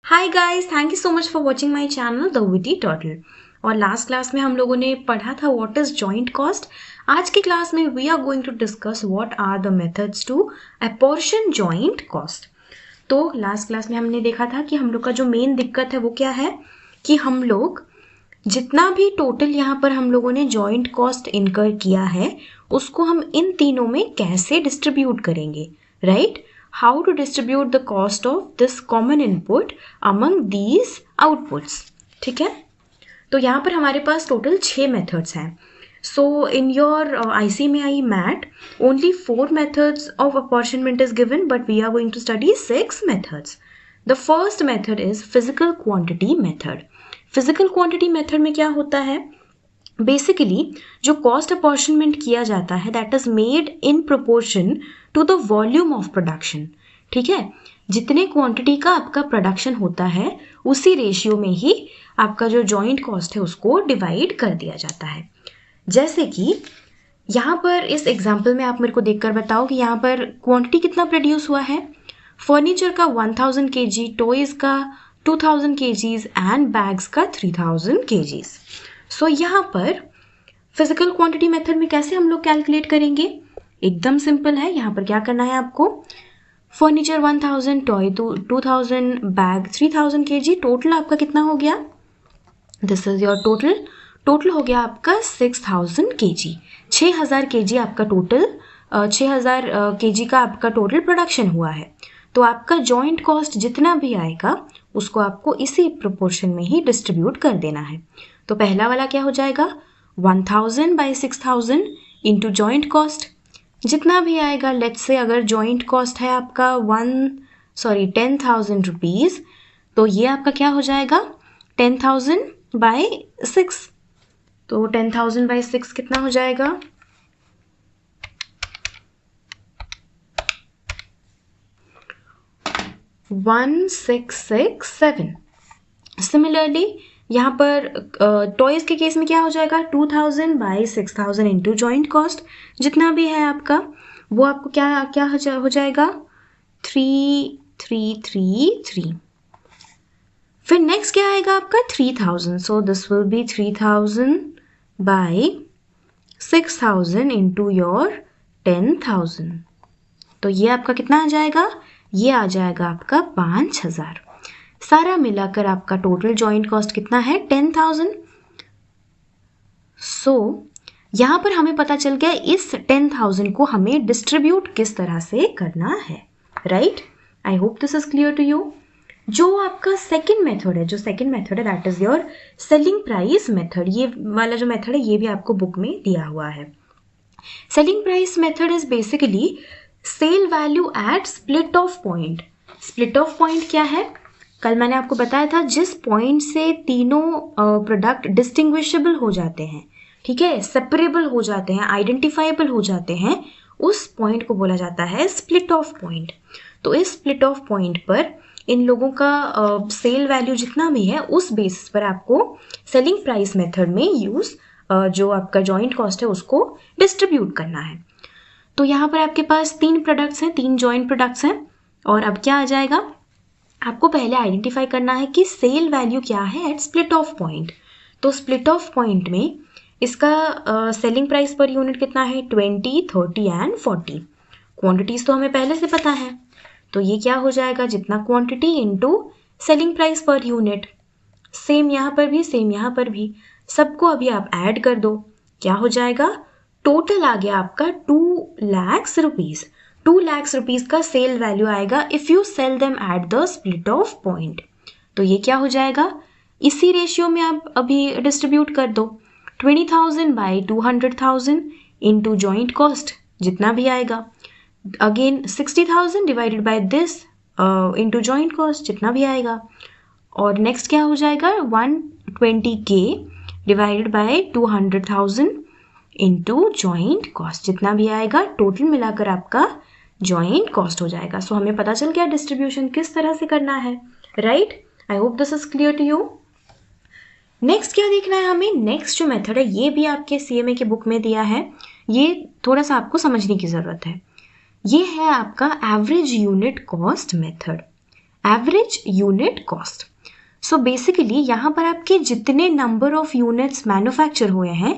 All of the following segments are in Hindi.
Hi guys, thank you so much for watching my channel the witty turtle. और लास्ट क्लास में हम लोगों ने पढ़ा था व्हाट इज जॉइंट कॉस्ट। आज की क्लास में we are going to discuss what are the methods to apportion joint cost. तो लास्ट क्लास में हमने देखा था कि हम लोग का जो मेन दिक्कत है वो क्या है कि हम लोग जितना भी टोटल यहाँ पर हम लोगों ने जॉइंट कॉस्ट इनकर किया है उसको हम इन तीनों में कैसे डिस्ट्रीब्यूट करेंगे, right? How to distribute the cost of this common input among these outputs। ठीक है, तो यहाँ पर हमारे पास टोटल 6 मेथड्स हैं। सो इन योर IC में आई mat only 4 methods of apportionment is given, but we are going to study 6 methods। The first method is physical quantity method। physical quantity method में क्या होता है? बेसिकली जो कॉस्ट अपॉर्शनमेंट किया जाता है that is made in proportion to the volume of production. ठीक है, जितने क्वांटिटी का आपका प्रोडक्शन होता है उसी रेशियो में ही आपका जो जॉइंट कॉस्ट है उसको डिवाइड कर दिया जाता है। जैसे कि यहाँ पर इस एग्जाम्पल में आप मेरे को देखकर बताओ कि यहाँ पर क्वांटिटी कितना प्रोड्यूस हुआ है। फर्नीचर का 1000 kg, टॉयज का 2000 kgs एंड बैग्स का 3000 kgs। सो यहाँ पर फिजिकल क्वांटिटी मेथड में कैसे हम लोग कैलकुलेट करेंगे? एकदम सिंपल है। यहाँ पर क्या करना है आपको, furniture 1000, toy 2000, bag 3000 kg, total आपका कितना हो गया? दिस इज योर टोटल हो गया आपका 6000 kg। 6000 kg आपका टोटल 6000 kg का आपका टोटल प्रोडक्शन हुआ है। तो आपका जॉइंट कॉस्ट जितना भी आएगा उसको आपको इसी प्रोपोर्शन में ही डिस्ट्रीब्यूट कर देना है। तो पहला वाला क्या हो जाएगा, 1000 by 6000 इंटू जॉइंट कॉस्ट जितना भी आएगा। लेट्स से अगर जॉइंट कॉस्ट है आपका 10,000 रुपीज़, तो ये आपका क्या हो जाएगा 10,000 by 6। तो 10,000 by 6 कितना हो जाएगा, 1667। सिमिलरली यहाँ पर टॉयज के केस में क्या हो जाएगा, 2000 by 6000 इंटू जॉइंट कॉस्ट जितना भी है आपका वो आपको क्या हो जाएगा 3333। फिर नेक्स्ट क्या आएगा आपका 3000। So this will be 3000 by 6000 into your 10,000। तो ये आपका कितना आ जाएगा, ये आ जाएगा आपका 5000। सारा मिलाकर आपका टोटल जॉइंट कॉस्ट कितना है 10,000। सो यहाँ पर हमें पता चल गया इस 10,000 को हमें डिस्ट्रीब्यूट किस तरह से करना है, right? I hope this is clear to you. जो आपका सेकंड मेथड है that is your selling price method. ये वाला जो मेथड है ये भी आपको बुक में दिया हुआ है। Selling price method is basically sale value at split off point. Split off point क्या है, कल मैंने आपको बताया था जिस पॉइंट से तीनों प्रोडक्ट डिस्टिंग्विशेबल हो जाते हैं, ठीक है, सेपरेबल हो जाते हैं, आइडेंटिफाइबल हो जाते हैं, उस पॉइंट को बोला जाता है स्प्लिट ऑफ पॉइंट। तो इस स्प्लिट ऑफ पॉइंट पर इन लोगों का सेल वैल्यू जितना भी है उस बेसिस पर आपको सेलिंग प्राइस मेथड में यूज जो आपका जॉइंट कॉस्ट है उसको डिस्ट्रीब्यूट करना है। तो यहाँ पर आपके पास 3 प्रोडक्ट्स हैं, 3 जॉइंट प्रोडक्ट्स हैं। और अब क्या आ जाएगा, आपको पहले आइडेंटिफाई करना है कि सेल वैल्यू क्या है एट स्प्लिट ऑफ पॉइंट। तो स्प्लिट ऑफ पॉइंट में इसका सेलिंग प्राइस पर यूनिट कितना है 20, 30 एंड 40। क्वांटिटीज तो हमें पहले से पता है, तो ये क्या हो जाएगा जितना quantity into selling price per unit. Same यहाँ पर भी, सेम यहाँ पर भी, सबको अभी आप ऐड कर दो, क्या हो जाएगा, टोटल आ गया आपका 2 लाख रुपीज़। 2 लाख रुपीज़ का सेल वैल्यू आएगा if you sell them at the split off point. तो ये क्या हो जाएगा, इसी रेशियो में आप अभी डिस्ट्रीब्यूट कर दो, 20,000 by 200,000 इंटू जॉइंट कॉस्ट जितना भी आएगा, again 60,000 divided by this into joint cost जितना भी आएगा, और नेक्स्ट क्या हो जाएगा 120K divided by 200,000 into joint cost जितना भी आएगा। टोटल मिलाकर आपका जॉइंट कॉस्ट हो जाएगा। सो हमें पता चल गया डिस्ट्रीब्यूशन किस तरह से करना है, right? I hope this is clear to you. Next क्या देखना है हमें, नेक्स्ट जो मेथड है ये भी आपके CMA के बुक में दिया है, ये थोड़ा सा आपको समझने की ज़रूरत है। ये है आपका average unit cost method. Average unit cost. So basically यहाँ पर आपके जितने नंबर ऑफ यूनिट्स मैन्युफैक्चर हुए हैं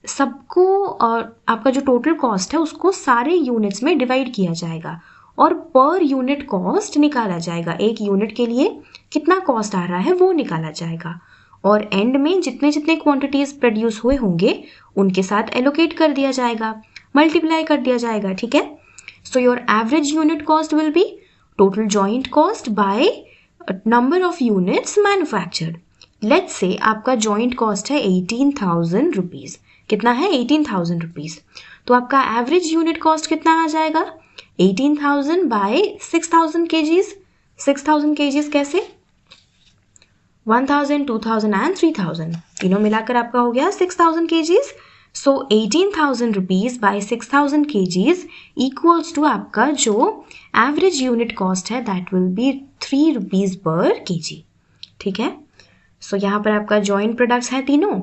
सबको आपका जो टोटल कॉस्ट है उसको सारे यूनिट्स में डिवाइड किया जाएगा और पर यूनिट कॉस्ट निकाला जाएगा। एक यूनिट के लिए कितना कॉस्ट आ रहा है वो निकाला जाएगा और एंड में जितने जितने क्वांटिटीज प्रोड्यूस हुए होंगे उनके साथ एलोकेट कर दिया जाएगा, मल्टीप्लाई कर दिया जाएगा। ठीक है, so your average unit cost will be total joint cost by number of units manufactured. Let's say आपका जॉइंट कॉस्ट है 18,000 रुपीज। कितना है? 18,000 रुपीज। तो आपका एवरेज यूनिट कॉस्ट कितना आ जाएगा? 18,000 बाय 6,000 केजीज। 6,000 केजीज कैसे? 1,000, 2,000 एंड 3,000 तीनों मिलाकर आपका हो गया 6,000 kgs. So 18,000 rupees by 6,000 kgs equals to आपका जो एवरेज यूनिट कॉस्ट है that will be 3 rupees per kg. ठीक है, सो यहाँ पर आपका जॉइंट प्रोडक्ट्स हैं तीनों।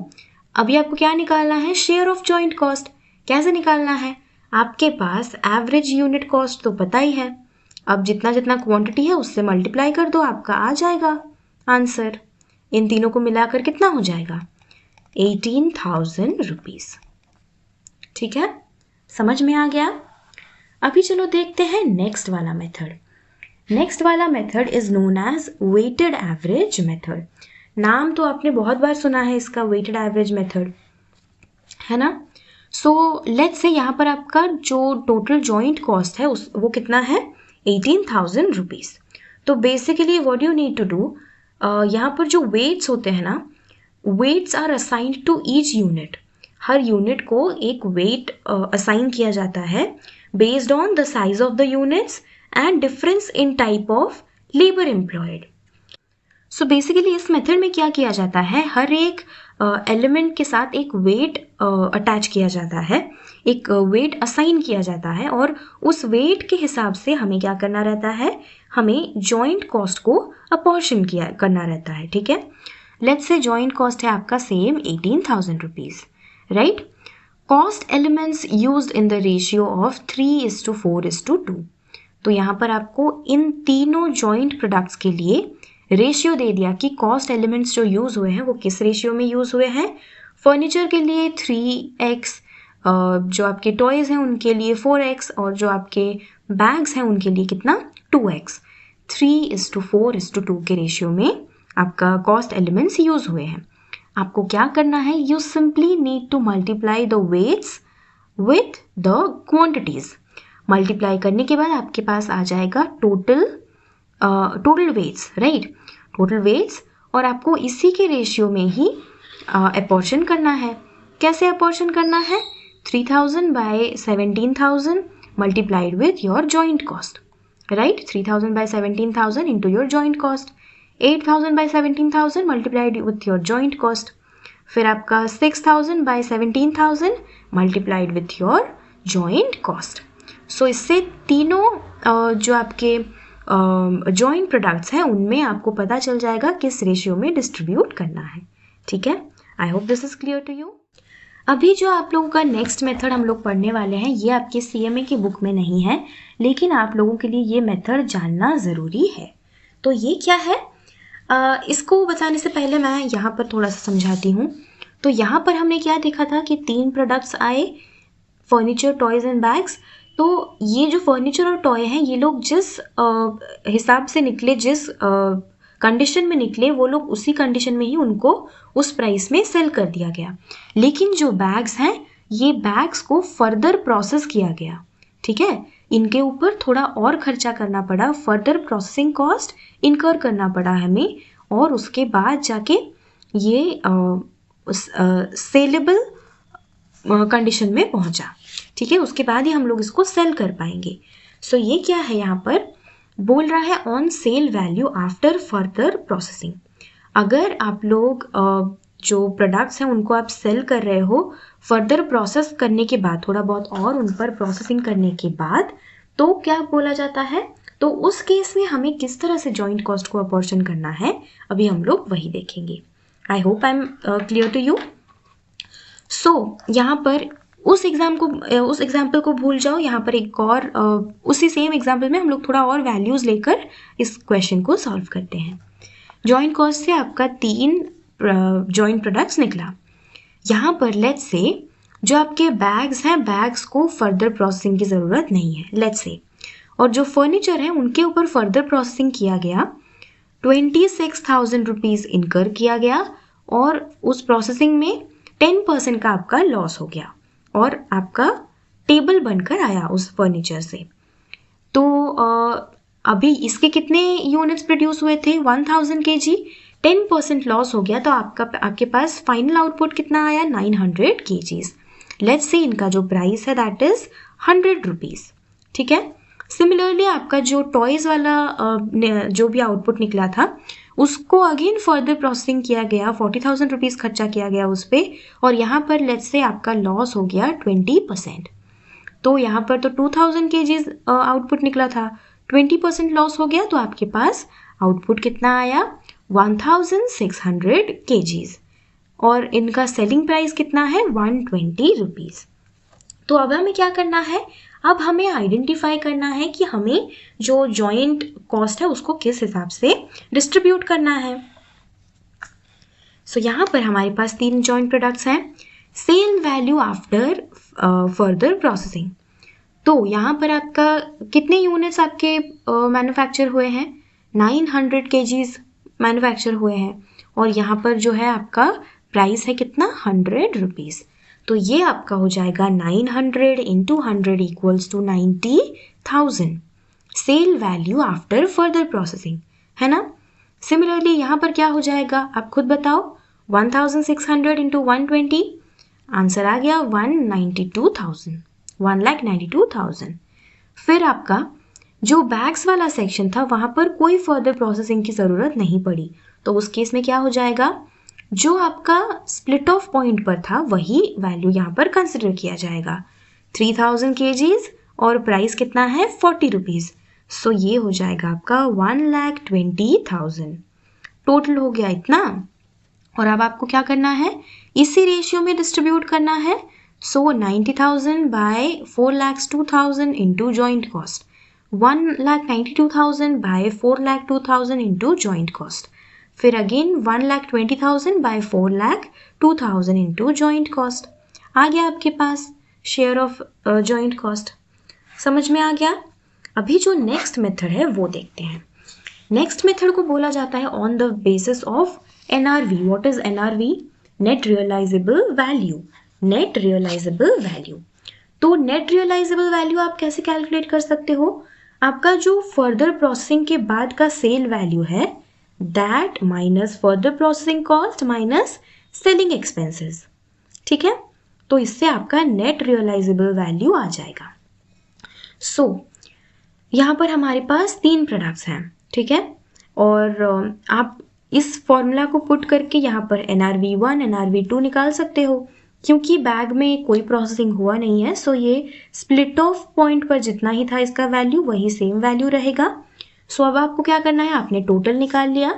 अभी आपको क्या निकालना है? Share of joint cost. कैसे निकालना है? आपके पास एवरेज यूनिट कॉस्ट तो पता ही है, अब जितना जितना क्वांटिटी है उससे मल्टीप्लाई कर दो, आपका आ जाएगा आंसर। इन तीनों को मिलाकर कितना हो जाएगा? 18,000 रुपीज। ठीक है, समझ में आ गया? अभी चलो देखते हैं नेक्स्ट वाला मेथड। नेक्स्ट वाला method is known as weighted average method. नाम तो आपने बहुत बार सुना है इसका, वेटेड एवरेज मेथड, है ना? सो लेट्स से यहाँ पर आपका जो टोटल जॉइंट कॉस्ट है वो कितना है? 18,000 रुपीज। तो basically what you need to do, यहाँ पर जो वेट्स होते हैं ना, weights are assigned to each unit. हर यूनिट को एक वेट असाइन किया जाता है based on the size of the units and difference in type of labour employed. So basically इस मेथड में क्या किया जाता है, हर एक एलिमेंट के साथ एक वेट अटैच किया जाता है, एक वेट असाइन किया जाता है और उस वेट के हिसाब से हमें क्या करना रहता है, हमें जॉइंट कॉस्ट को अपॉर्शन करना रहता है। ठीक है, लेट्स से जॉइंट कॉस्ट है आपका same 18,000 rupees, right? Cost elements used in the ratio of 3:4:2। तो यहाँ पर आपको इन तीनों जॉइंट प्रोडक्ट्स के लिए रेशियो दे दिया कि कॉस्ट एलिमेंट्स जो यूज हुए हैं वो किस रेशियो में यूज हुए हैं। फर्नीचर के लिए 3x, जो आपके टॉयज हैं उनके लिए 4x और जो आपके बैग्स हैं उनके लिए कितना? 2x। 3:4:2 के रेशियो में आपका कॉस्ट एलिमेंट्स यूज हुए हैं। आपको क्या करना है? You simply need to multiply the weights with the quantities. Multiply करने के बाद आपके पास आ जाएगा total weights, right? Total weights, और आपको इसी के रेशियो में ही अपॉर्शन करना है। कैसे अपॉर्शन करना है? 3,000 by 17,000 multiplied with your joint cost, right? 3,000 by 17,000 into your joint cost, 8,000 by 17,000 multiplied with your joint cost, फिर आपका 6,000 by 17,000 multiplied with your joint cost. So इससे तीनों जो आपके जॉइंट प्रोडक्ट्स हैं उनमें आपको पता चल जाएगा किस रेशियो में डिस्ट्रीब्यूट करना है। ठीक है, I hope this is clear to you. अभी जो आप लोगों का नेक्स्ट मेथड हम लोग पढ़ने वाले हैं ये आपके CMA की बुक में नहीं है, लेकिन आप लोगों के लिए ये मेथड जानना ज़रूरी है। तो ये क्या है, इसको बताने से पहले मैं यहाँ पर थोड़ा सा समझाती हूँ। तो यहाँ पर हमने क्या देखा था कि 3 प्रोडक्ट्स आए, फर्नीचर, टॉयज एंड बैग्स। तो ये जो फर्नीचर और टॉय हैं ये लोग जिस हिसाब से निकले, जिस कंडीशन में निकले, वो लोग उसी कंडीशन में ही उनको उस प्राइस में सेल कर दिया गया। लेकिन जो बैग्स हैं ये बैग्स को फर्दर प्रोसेस किया गया। ठीक है, इनके ऊपर थोड़ा और खर्चा करना पड़ा, फर्दर प्रोसेसिंग कॉस्ट इनकर करना पड़ा हमें, और उसके बाद जाके ये सेलेबल कंडीशन में पहुंचा। ठीक है, उसके बाद ही हम लोग इसको सेल कर पाएंगे। सो ये क्या है, यहाँ पर बोल रहा है on sale value after further processing. अगर आप लोग जो प्रोडक्ट्स हैं उनको आप सेल कर रहे हो फर्दर प्रोसेस करने के बाद, थोड़ा बहुत और उन पर प्रोसेसिंग करने के बाद, तो क्या बोला जाता है, तो उस केस में हमें किस तरह से जॉइंट कॉस्ट को अपॉर्शन करना है अभी हम लोग वही देखेंगे। I hope I am clear to you. So यहाँ पर उस एग्जाम्पल को भूल जाओ। यहाँ पर एक और उसी सेम एग्जाम्पल में हम लोग थोड़ा और वैल्यूज लेकर इस क्वेश्चन को सॉल्व करते हैं। जॉइंट कॉस्ट से आपका 3 जॉइंट प्रोडक्ट्स निकला। यहाँ पर लेट्स से जो आपके बैग्स हैं, बैग्स को फर्दर प्रोसेसिंग की ज़रूरत नहीं है लेट्स से, और जो फर्नीचर है उनके ऊपर फर्दर प्रोसेसिंग किया गया, 26,000 रुपीज़ इनकर किया गया और उस प्रोसेसिंग में 10% का आपका लॉस हो गया और आपका टेबल बनकर आया उस फर्नीचर से। तो अभी इसके कितने यूनिट्स प्रोड्यूस हुए थे? 1000 kg, 10% लॉस हो गया तो आपके पास फाइनल आउटपुट कितना आया? 900 kgs। लेट्स से इनका जो प्राइस है दैट इज 100 रुपीज़। ठीक है। सिमिलरली आपका जो टॉयज़ वाला जो भी आउटपुट निकला था उसको अगेन फर्दर प्रोसेसिंग किया गया, 40,000 रुपीज़ खर्चा किया गया उस पर, और यहाँ पर लेट्स से आपका लॉस हो गया 20%। तो यहाँ पर तो 2000 kgs आउटपुट निकला था, 20% लॉस हो गया तो आपके पास आउटपुट कितना आया? 1600 kgs और इनका सेलिंग प्राइस कितना है? 120 रुपीज़। तो अब हमें क्या करना है? अब हमें आइडेंटिफाई करना है कि हमें जो जॉइंट कॉस्ट है उसको किस हिसाब से डिस्ट्रीब्यूट करना है। सो यहाँ पर हमारे पास 3 जॉइंट प्रोडक्ट्स हैं। Sale value after further processing, तो यहाँ पर आपका कितने यूनिट्स आपके मैन्युफैक्चर हुए हैं? 900 kgs मैन्युफैक्चर हुए हैं और यहाँ पर जो है आपका प्राइस है कितना? 100 रुपीज़। तो ये आपका हो जाएगा 900 into 100 equals to 90,000 sale value after further processing, है ना। सिमिलरली यहाँ पर क्या हो जाएगा आप खुद बताओ? 1600 इंटू 120, आंसर आ गया 192,000, 1,92,000। फिर आपका जो बैग्स वाला सेक्शन था वहाँ पर कोई फर्दर प्रोसेसिंग की ज़रूरत नहीं पड़ी, तो उस केस में क्या हो जाएगा? जो आपका स्प्लिट ऑफ पॉइंट पर था वही वैल्यू यहाँ पर कंसिडर किया जाएगा, 3000 kgs और प्राइस कितना है? 40 रुपीज़। सो ये हो जाएगा आपका 1,20,000। टोटल हो गया इतना। और अब आपको क्या करना है? इसी रेशियो में डिस्ट्रीब्यूट करना है। So 90,000 by 4,02,000 into joint cost, 1,92,000 by 4,02,000 into joint cost, फिर again 1,20,000 by 4,02,000 into joint cost. आ गया आपके पास शेयर ऑफ जॉइंट कॉस्ट। समझ में आ गया? अभी जो नेक्स्ट मेथड है वो देखते हैं। नेक्स्ट मेथड को बोला जाता है on the basis of NRV। What is NRV? Net realisable value. Net realisable value. तो नेट रियलाइजेबल वैल्यू आप कैसे कैलकुलेट कर सकते हो? आपका जो फर्दर प्रोसेसिंग के बाद का सेल वैल्यू है that minus further processing cost minus selling expenses. ठीक है, तो इससे आपका नेट रियलाइजेबल वैल्यू आ जाएगा। सो यहाँ पर हमारे पास 3 प्रोडक्ट्स हैं, ठीक है, और आप इस फॉर्मूला को पुट करके यहाँ पर NRV1 NRV2 निकाल सकते हो। क्योंकि बैग में कोई प्रोसेसिंग हुआ नहीं है, सो ये स्प्लिट ऑफ पॉइंट पर जितना ही था इसका वैल्यू वही सेम वैल्यू रहेगा। सो अब आपको क्या करना है? आपने टोटल निकाल लिया।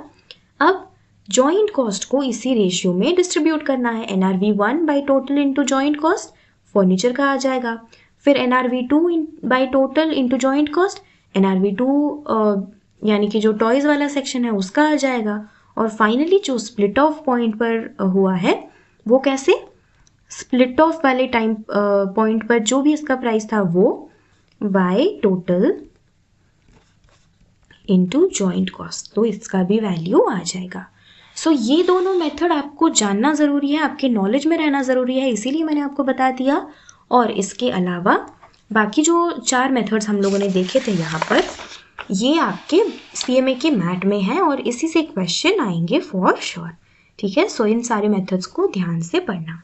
अब जॉइंट कॉस्ट को इसी रेशियो में डिस्ट्रीब्यूट करना है। NRV1 by total into joint cost furniture का आ जाएगा, फिर NRV2 by total into joint cost NRV2 यानी कि जो टॉयज़ वाला सेक्शन है उसका आ जाएगा, और फाइनली जो स्प्लिट ऑफ पॉइंट पर हुआ है वो कैसे? स्प्लिट ऑफ वाले टाइम पॉइंट पर जो भी इसका प्राइस था वो by total into joint cost, तो इसका भी वैल्यू आ जाएगा। सो ये दोनों मेथड आपको जानना ज़रूरी है, आपके नॉलेज में रहना ज़रूरी है, इसीलिए मैंने आपको बता दिया। और इसके अलावा बाकी जो 4 मेथड्स हम लोगों ने देखे थे यहाँ पर, ये आपके CMA के मैट में है और इसी से क्वेश्चन आएंगे फॉर श्योर। ठीक है, सो इन सारे मेथड्स को ध्यान से पढ़ना।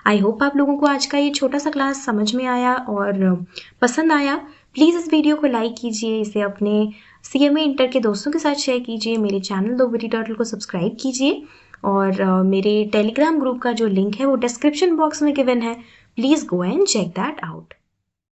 आई होप आप लोगों को आज का ये छोटा सा क्लास समझ में आया और पसंद आया। प्लीज़ इस वीडियो को लाइक कीजिए, इसे अपने CMA इंटर के दोस्तों के साथ शेयर कीजिए, मेरे चैनल द विटी टर्टल को सब्सक्राइब कीजिए, और मेरे टेलीग्राम ग्रुप का जो लिंक है वो डिस्क्रिप्शन बॉक्स में गिवन है। Please go and check that out.